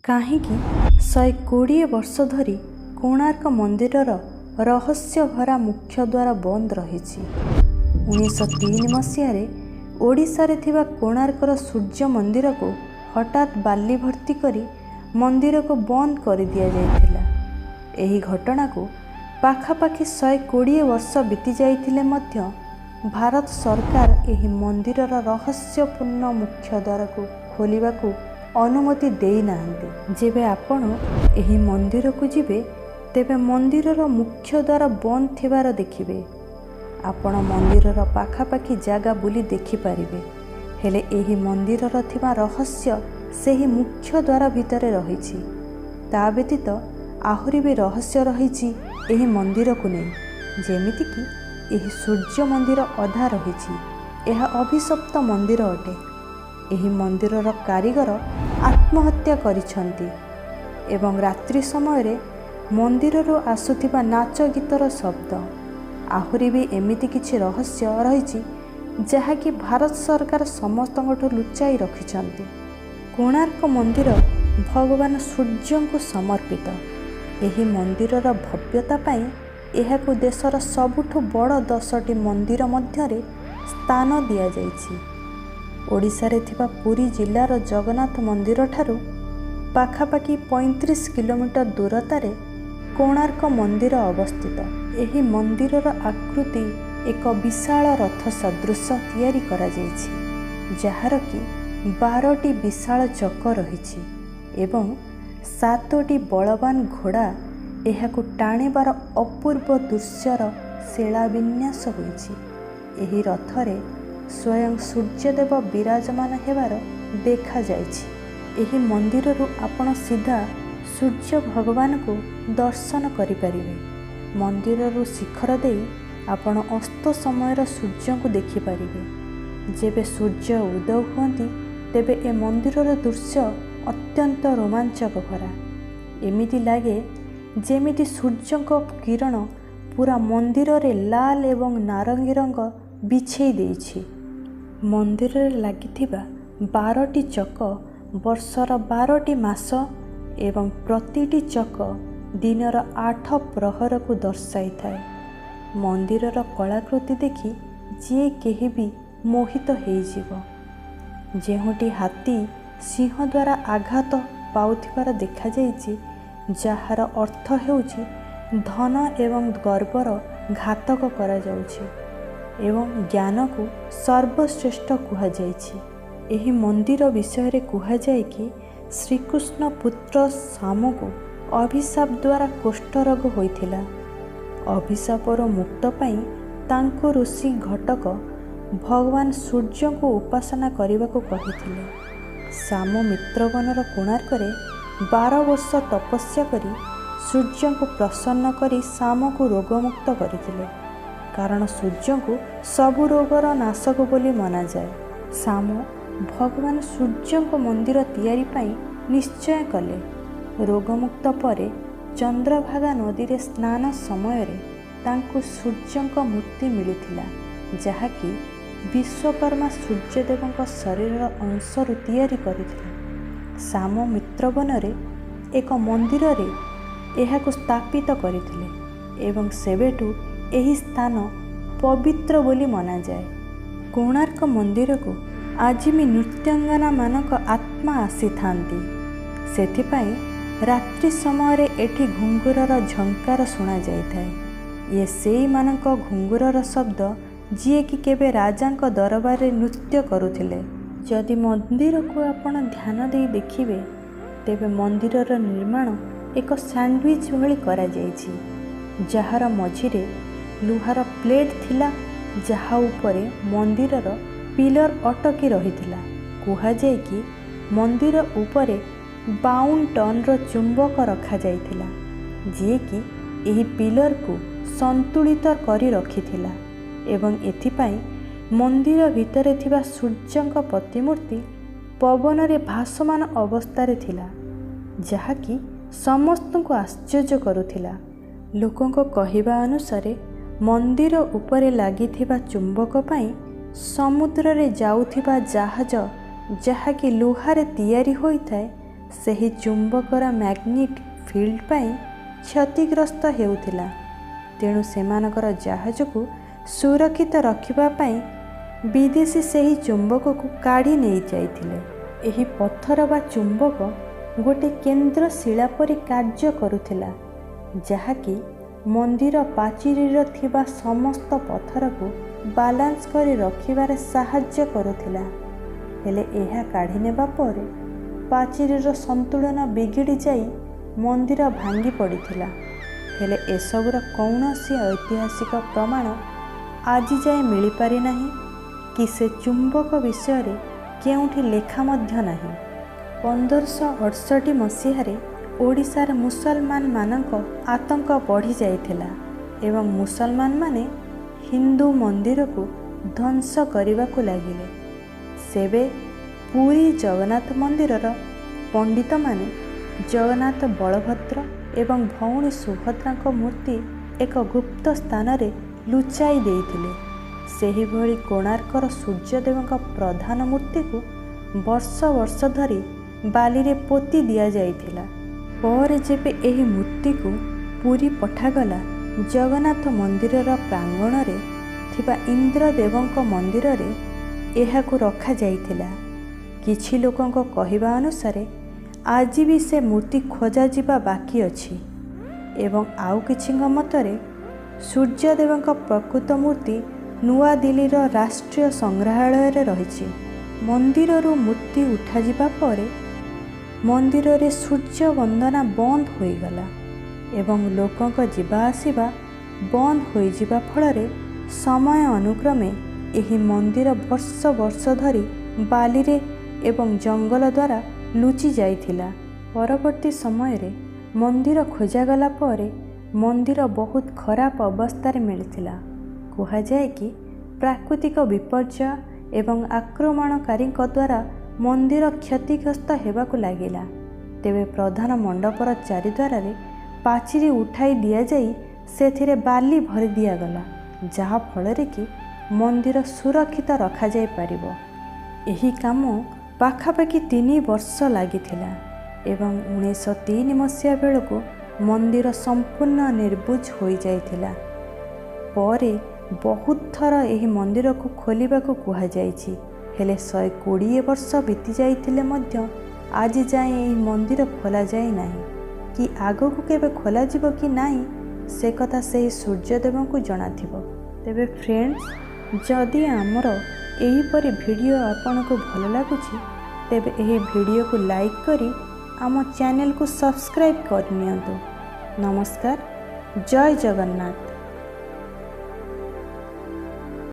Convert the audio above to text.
କାହିଁକି 120 ବର୍ଷ ଧରି କୋଣାର୍କ ମନ୍ଦିରର ରହସ୍ୟଭରା ମୁଖ୍ୟଦ୍ୱାର ବନ୍ଦ ରହିଛି। 1903 ମସିହାରେ ଓଡ଼ିଶାରେ ଥିବା କୋଣାର୍କର ସୂର୍ଯ୍ୟ ମନ୍ଦିରକୁ ହଠାତ୍ ବାଲି ଭର୍ତ୍ତି କରି ମନ୍ଦିରକୁ ବନ୍ଦ କରିଦିଆଯାଇଥିଲା। ଏହି ଘଟଣାକୁ ପାଖାପାଖି 120 ବର୍ଷ ବିତି ଯାଇଥିଲେ ମଧ୍ୟ ଭାରତ ସରକାର ଏହି ମନ୍ଦିରର ରହସ୍ୟପୂର୍ଣ୍ଣ ମୁଖ୍ୟଦ୍ୱାରକୁ ଖୋଲିବାକୁ ଅନୁମତି ଦେଇନାହାନ୍ତି। ଯେବେ ଆପଣ ଏହି ମନ୍ଦିରକୁ ଯିବେ ତେବେ ମନ୍ଦିରର ମୁଖ୍ୟଦ୍ୱାର ବନ୍ଦ ଥିବାର ଦେଖିବେ। ଆପଣ ମନ୍ଦିରର ପାଖାପାଖି ଜାଗା ବୁଲି ଦେଖିପାରିବେ, ହେଲେ ଏହି ମନ୍ଦିରର ଥିବା ରହସ୍ୟ ସେହି ମୁଖ୍ୟଦ୍ୱାର ଭିତରେ ରହିଛି। ତା ବ୍ୟତୀତ ଆହୁରି ବି ରହସ୍ୟ ରହିଛି ଏହି ମନ୍ଦିରକୁ ନେଇ। ଯେମିତିକି ଏହି ସୂର୍ଯ୍ୟ ମନ୍ଦିର ଅଧା ରହିଛି। ଏହା ଅଭିଶପ୍ତ ମନ୍ଦିର ଅଟେ। ଏହି ମନ୍ଦିରର କାରିଗର ଆତ୍ମହତ୍ୟା କରିଛନ୍ତି ଏବଂ ରାତ୍ରି ସମୟରେ ମନ୍ଦିରରୁ ଆସୁଥିବା ନାଚ ଗୀତର ଶବ୍ଦ। ଆହୁରି ବି ଏମିତି କିଛି ରହସ୍ୟ ରହିଛି ଯାହାକି ଭାରତ ସରକାର ସମସ୍ତଙ୍କଠୁ ଲୁଚାଇ ରଖିଛନ୍ତି। କୋଣାର୍କ ମନ୍ଦିର ଭଗବାନ ସୂର୍ଯ୍ୟଙ୍କୁ ସମର୍ପିତ। ଏହି ମନ୍ଦିରର ଭବ୍ୟତା ପାଇଁ ଏହାକୁ ଦେଶର ସବୁଠୁ ବଡ଼ 10ଟି ମନ୍ଦିର ମଧ୍ୟରେ ସ୍ଥାନ ଦିଆଯାଇଛି। ଓଡ଼ିଶାରେ ଥିବା ପୁରୀ ଜିଲ୍ଲାର ଜଗନ୍ନାଥ ମନ୍ଦିରଠାରୁ ପାଖାପାଖି 35 କିଲୋମିଟର ଦୂରତାରେ କୋଣାର୍କ ମନ୍ଦିର ଅବସ୍ଥିତ। ଏହି ମନ୍ଦିରର ଆକୃତି ଏକ ବିଶାଳ ରଥ ସଦୃଶ ତିଆରି କରାଯାଇଛି, ଯାହାର କି 12ଟି ବିଶାଳ ଚକ ରହିଛି ଏବଂ 7ଟି ବଳବାନ ଘୋଡ଼ା ଏହାକୁ ଟାଣିବାର ଅପୂର୍ବ ଦୃଶ୍ୟର ଶିଳାବିନ୍ୟାସ ହୋଇଛି। ଏହି ରଥରେ ସ୍ୱୟଂ ସୂର୍ଯ୍ୟଦେବ ବିରାଜମାନ ହେବାର ଦେଖାଯାଇଛି। ଏହି ମନ୍ଦିରରୁ ଆପଣ ସିଧା ସୂର୍ଯ୍ୟ ଭଗବାନଙ୍କୁ ଦର୍ଶନ କରିପାରିବେ। ମନ୍ଦିରରୁ ଶିଖର ଦେଇ ଆପଣ ଅସ୍ତ ସମୟର ସୂର୍ଯ୍ୟଙ୍କୁ ଦେଖିପାରିବେ। ଯେବେ ସୂର୍ଯ୍ୟ ଉଦୟ ହୁଅନ୍ତି ତେବେ ଏ ମନ୍ଦିରର ଦୃଶ୍ୟ ଅତ୍ୟନ୍ତ ରୋମାଞ୍ଚକ ଭରା। ଏମିତି ଲାଗେ ଯେମିତି ସୂର୍ଯ୍ୟଙ୍କ କିରଣ ପୁରା ମନ୍ଦିରରେ ଲାଲ ଏବଂ ନାରଙ୍ଗୀ ରଙ୍ଗ ବିଛେଇ ଦେଇଛି। ମନ୍ଦିରରେ ଲାଗିଥିବା 12ଟି ଚକ ବର୍ଷର 12ଟି ମାସ ଏବଂ ପ୍ରତିଟି ଚକ ଦିନର 8 ପ୍ରହରକୁ ଦର୍ଶାଇଥାଏ। ମନ୍ଦିରର କଳାକୃତି ଦେଖି ଯିଏ କେହି ବି ମୋହିତ ହେଇଯିବ। ଯେଉଁଠି ହାତୀ ସିଂହ ଦ୍ୱାରା ଆଘାତ ପାଉଥିବାର ଦେଖାଯାଇଛି, ଯାହାର ଅର୍ଥ ହେଉଛି ଧନ ଏବଂ ଗର୍ବର ଘାତକ କରାଯାଉଛି ଏବଂ ଜ୍ଞାନକୁ ସର୍ବଶ୍ରେଷ୍ଠ କୁହାଯାଇଛି। ଏହି ମନ୍ଦିର ବିଷୟରେ କୁହାଯାଏ କି ଶ୍ରୀକୃଷ୍ଣ ପୁତ୍ର ଶାମକୁ ଅଭିଶାପ ଦ୍ୱାରା କୁଷ୍ଠରୋଗ ହୋଇଥିଲା। ଅଭିଶାପରୁ ମୁକ୍ତ ପାଇଁ ତାଙ୍କୁ ଋଷି ଘଟକ ଭଗବାନ ସୂର୍ଯ୍ୟଙ୍କୁ ଉପାସନା କରିବାକୁ କହିଥିଲେ। ଶାମ ମିତ୍ରବନର କୋଣାର୍କରେ 12 ବର୍ଷ ତପସ୍ୟା କରି ସୂର୍ଯ୍ୟଙ୍କୁ ପ୍ରସନ୍ନ କରି ଶାମକୁ ରୋଗମୁକ୍ତ କରିଥିଲେ, କାରଣ ସୂର୍ଯ୍ୟଙ୍କୁ ସବୁ ରୋଗର ନାଶକ ବୋଲି ମନାଯାଏ। ଶାମ ଭଗବାନ ସୂର୍ଯ୍ୟଙ୍କ ମନ୍ଦିର ତିଆରି ପାଇଁ ନିଶ୍ଚୟ କଲେ। ରୋଗମୁକ୍ତ ପରେ ଚନ୍ଦ୍ରଭାଗା ନଦୀରେ ସ୍ନାନ ସମୟରେ ତାଙ୍କୁ ସୂର୍ଯ୍ୟଙ୍କ ମୂର୍ତ୍ତି ମିଳିଥିଲା, ଯାହାକି ବିଶ୍ୱକର୍ମା ସୂର୍ଯ୍ୟଦେବଙ୍କ ଶରୀରର ଅଂଶରୁ ତିଆରି କରିଥିଲେ। ଶାମ ମିତ୍ରବନରେ ଏକ ମନ୍ଦିରରେ ଏହାକୁ ସ୍ଥାପିତ କରିଥିଲେ ଏବଂ ସେବେଠୁ ଏହି ସ୍ଥାନ ପବିତ୍ର ବୋଲି ମନାଯାଏ। କୋଣାର୍କ ମନ୍ଦିରକୁ ଆଜି ବି ନୃତ୍ୟାଙ୍ଗନାମାନଙ୍କ ଆତ୍ମା ଆସିଥାନ୍ତି। ସେଥିପାଇଁ ରାତ୍ରି ସମୟରେ ଏଠି ଘୁଙ୍ଗୁରର ଝଙ୍କାର ଶୁଣାଯାଇଥାଏ। ଇଏ ସେଇମାନଙ୍କ ଘୁଙ୍ଗୁରର ଶବ୍ଦ ଯିଏକି କେବେ ରାଜାଙ୍କ ଦରବାରରେ ନୃତ୍ୟ କରୁଥିଲେ। ଯଦି ମନ୍ଦିରକୁ ଆପଣ ଧ୍ୟାନ ଦେଇ ଦେଖିବେ ତେବେ ମନ୍ଦିରର ନିର୍ମାଣ ଏକ ସ୍ୟାଣ୍ଡୱିଚ୍ ଭଳି କରାଯାଇଛି, ଯାହାର ମଝିରେ ଲୁହାର ପ୍ଲେଟ୍ ଥିଲା, ଯାହା ଉପରେ ମନ୍ଦିରର ପିଲର ଅଟକି ରହିଥିଲା। କୁହାଯାଏ କି ମନ୍ଦିର ଉପରେ 52 ଟନ୍ର ଚୁମ୍ବକ ରଖାଯାଇଥିଲା, ଯିଏକି ଏହି ପିଲରକୁ ସନ୍ତୁଳିତ କରି ରଖିଥିଲା ଏବଂ ଏଥିପାଇଁ ମନ୍ଦିର ଭିତରେ ଥିବା ସୂର୍ଯ୍ୟଙ୍କ ପ୍ରତିମୂର୍ତ୍ତି ପବନରେ ଭାସମାନ ଅବସ୍ଥାରେ ଥିଲା, ଯାହାକି ସମସ୍ତଙ୍କୁ ଆଶ୍ଚର୍ଯ୍ୟ କରୁଥିଲା। ଲୋକଙ୍କ କହିବା ଅନୁସାରେ ମନ୍ଦିର ଉପରେ ଲାଗିଥିବା ଚୁମ୍ବକ ପାଇଁ ସମୁଦ୍ରରେ ଯାଉଥିବା ଜାହାଜ, ଯାହାକି ଲୁହାରେ ତିଆରି ହୋଇଥାଏ, ସେହି ଚୁମ୍ବକର ମ୍ୟାଗ୍ନେଟିକ୍ ଫିଲ୍ଡ ପାଇଁ କ୍ଷତିଗ୍ରସ୍ତ ହେଉଥିଲା। ତେଣୁ ସେମାନଙ୍କର ଜାହାଜକୁ ସୁରକ୍ଷିତ ରଖିବା ପାଇଁ ବିଦେଶୀ ସେହି ଚୁମ୍ବକକୁ କାଢ଼ି ନେଇଯାଇଥିଲେ। ଏହି ପଥର ବା ଚୁମ୍ବକ ଗୋଟିଏ କେନ୍ଦ୍ର ଶିଳା ପରି କାର୍ଯ୍ୟ କରୁଥିଲା, ଯାହାକି ମନ୍ଦିର ପାଚିରୀରେ ଥିବା ସମସ୍ତ ପଥରକୁ ବାଲାନ୍ସ କରି ରଖିବାରେ ସାହାଯ୍ୟ କରୁଥିଲା। ହେଲେ ଏହା କାଢ଼ି ନେବା ପରେ ପାଚିରୀର ସନ୍ତୁଳନ ବିଗିଡ଼ି ଯାଇ ମନ୍ଦିର ଭାଙ୍ଗି ପଡ଼ିଥିଲା। ହେଲେ ଏସବୁର କୌଣସି ଐତିହାସିକ ପ୍ରମାଣ ଆଜି ଯାଏ ମିଳିପାରି ନାହିଁ କି ସେ ଚୁମ୍ବକ ବିଷୟରେ କେଉଁଠି ଲେଖା ମଧ୍ୟ ନାହିଁ। 1568 ମସିହାରେ ଓଡ଼ିଶାର ମୁସଲମାନମାନଙ୍କ ଆତଙ୍କ ବଢ଼ି ଯାଇଥିଲା ଏବଂ ମୁସଲମାନମାନେ ହିନ୍ଦୁ ମନ୍ଦିରକୁ ଧ୍ୱଂସ କରିବାକୁ ଲାଗିଲେ। ସେବେ ପୁରୀ ଜଗନ୍ନାଥ ମନ୍ଦିରର ପଣ୍ଡିତମାନେ ଜଗନ୍ନାଥ, ବଳଭଦ୍ର ଏବଂ ଭଉଣୀ ସୁଭଦ୍ରାଙ୍କ ମୂର୍ତ୍ତି ଏକ ଗୁପ୍ତ ସ୍ଥାନରେ ଲୁଚାଇ ଦେଇଥିଲେ। ସେହିଭଳି କୋଣାର୍କର ସୂର୍ଯ୍ୟଦେବଙ୍କ ପ୍ରଧାନ ମୂର୍ତ୍ତିକୁ ବର୍ଷ ବର୍ଷ ଧରି ବାଲିରେ ପୋତି ଦିଆଯାଇଥିଲା। ପରେ ଯେବେ ଏହି ମୂର୍ତ୍ତିକୁ ପୁରୀ ପଠାଗଲା, ଜଗନ୍ନାଥ ମନ୍ଦିରର ପ୍ରାଙ୍ଗଣରେ ଥିବା ଇନ୍ଦ୍ରଦେବଙ୍କ ମନ୍ଦିରରେ ଏହାକୁ ରଖାଯାଇଥିଲା। କିଛି ଲୋକଙ୍କ କହିବା ଅନୁସାରେ ଆଜି ବି ସେ ମୂର୍ତ୍ତି ଖୋଜାଯିବା ବାକି ଅଛି ଏବଂ ଆଉ କିଛିଙ୍କ ମତରେ ସୂର୍ଯ୍ୟଦେବଙ୍କ ପ୍ରକୃତ ମୂର୍ତ୍ତି ନୂଆଦିଲ୍ଲୀର ରାଷ୍ଟ୍ରୀୟ ସଂଗ୍ରହାଳୟରେ ରହିଛି। ମନ୍ଦିରରୁ ମୂର୍ତ୍ତି ଉଠାଯିବା ପରେ ମନ୍ଦିରରେ ସୂର୍ଯ୍ୟ ବନ୍ଦନା ବନ୍ଦ ହୋଇଗଲା ଏବଂ ଲୋକଙ୍କ ଯିବା ଆସିବା ବନ୍ଦ ହୋଇଯିବା ଫଳରେ ସମୟ ଅନୁକ୍ରମେ ଏହି ମନ୍ଦିର ବର୍ଷ ବର୍ଷ ଧରି ବାଲିରେ ଏବଂ ଜଙ୍ଗଲ ଦ୍ୱାରା ଲୁଚି ଯାଇଥିଲା। ପରବର୍ତ୍ତୀ ସମୟରେ ମନ୍ଦିର ଖୋଜାଗଲା ପରେ ମନ୍ଦିର ବହୁତ ଖରାପ ଅବସ୍ଥାରେ ମିଳିଥିଲା। କୁହାଯାଏ କି ପ୍ରାକୃତିକ ବିପର୍ଯ୍ୟୟ ଏବଂ ଆକ୍ରମଣକାରୀଙ୍କ ଦ୍ୱାରା ମନ୍ଦିର କ୍ଷତିଗ୍ରସ୍ତ ହେବାକୁ ଲାଗିଲା। ତେବେ ପ୍ରଧାନ ମଣ୍ଡପର ଚାରିଦ୍ୱାରରେ ପାଚିରି ଉଠାଇ ଦିଆଯାଇ ସେଥିରେ ବାଲି ଭରି ଦିଆଗଲା, ଯାହାଫଳରେ କି ମନ୍ଦିର ସୁରକ୍ଷିତ ରଖାଯାଇପାରିବ। ଏହି କାମ ପାଖାପାଖି 3 ବର୍ଷ ଲାଗିଥିଲା ଏବଂ 1903 ମସିହା ବେଳକୁ ମନ୍ଦିର ସମ୍ପୂର୍ଣ୍ଣ ନିର୍ବୁଜ ହୋଇଯାଇଥିଲା। ପରେ ବହୁତ ଥର ଏହି ମନ୍ଦିରକୁ ଖୋଲିବାକୁ କୁହାଯାଇଛି, ହେଲେ 120 ବର୍ଷ ବିତି ଯାଇଥିଲେ ମଧ୍ୟ ଆଜି ଯାଏଁ ଏହି ମନ୍ଦିର ଖୋଲାଯାଇ ନାହିଁ କି ଆଗକୁ କେବେ ଖୋଲାଯିବ କି ନାହିଁ ସେ କଥା ସେହି ସୂର୍ଯ୍ୟଦେବଙ୍କୁ ଜଣାଥିବ। ତେବେ ଫ୍ରେଣ୍ଡସ୍, ଯଦି ଆମର ଏହିପରି ଭିଡ଼ିଓ ଆପଣଙ୍କୁ ଭଲ ଲାଗୁଛି ତେବେ ଏହି ଭିଡ଼ିଓକୁ ଲାଇକ୍ କରି ଆମ ଚ୍ୟାନେଲକୁ ସବସ୍କ୍ରାଇବ୍ କରିନିଅନ୍ତୁ। ନମସ୍କାର, ଜୟ ଜଗନ୍ନାଥ।